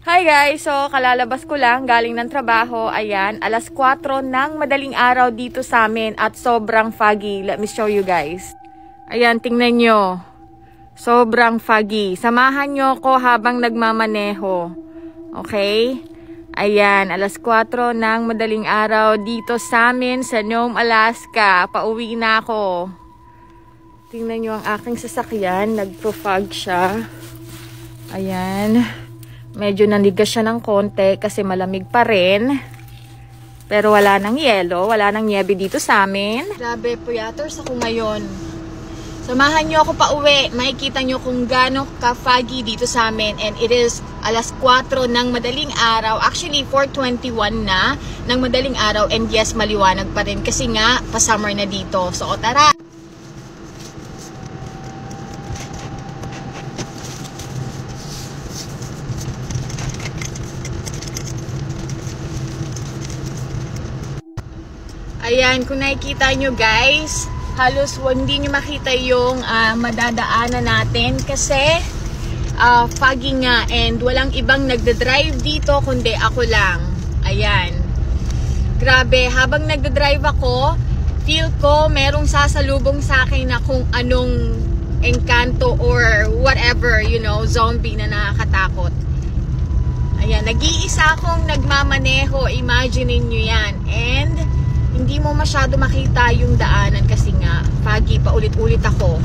Hi guys! So, kalalabas ko lang, galing ng trabaho. Ayan, alas 4 ng madaling araw dito sa amin at sobrang foggy. Let me show you guys. Ayan, tingnan nyo. Sobrang foggy. Samahan nyo ko habang nagmamaneho. Okay? Ayan, alas 4 ng madaling araw dito sa amin sa Nome, Alaska. Pauwi na ako. Tingnan nyo ang aking sasakyan. Nagpo-fog siya. Ayan. Medyo nanigas siya ng konti kasi malamig pa rin. Pero wala nang yelo, wala nang niebe dito sa amin. Grabe, puyaters ako ngayon. Samahan nyo ako pa uwi. Makikita nyo kung gaano ka-foggy dito sa amin. And it is alas 4 ng madaling araw. Actually, 4:21 na ng madaling araw. And yes, maliwanag pa rin kasi nga, pa-summer na dito. So, tara! Ayan, kung nakikita nyo guys, halos hindi nyo makita yung madadaanan natin kasi foggy nga and walang ibang nagdadrive dito kundi ako lang. Ayan. Grabe, habang nagdadrive ako, feel ko merong sasalubong sa akin na kung anong engkanto or whatever, you know, zombie na nakakatakot. Ayan, nag-iisa akong nagmamaneho, imagine nyo yan. And hindi mo masyado makita yung daanan kasi nga foggy, paulit-ulit ako.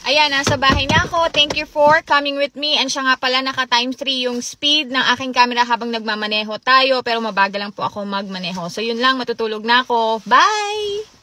Ayan, nasa bahay na ako. Thank you for coming with me. And siya nga pala, naka times 3 yung speed ng aking camera habang nagmamaneho tayo. Pero mabagal lang po ako magmaneho. So yun lang, matutulog na ako. Bye!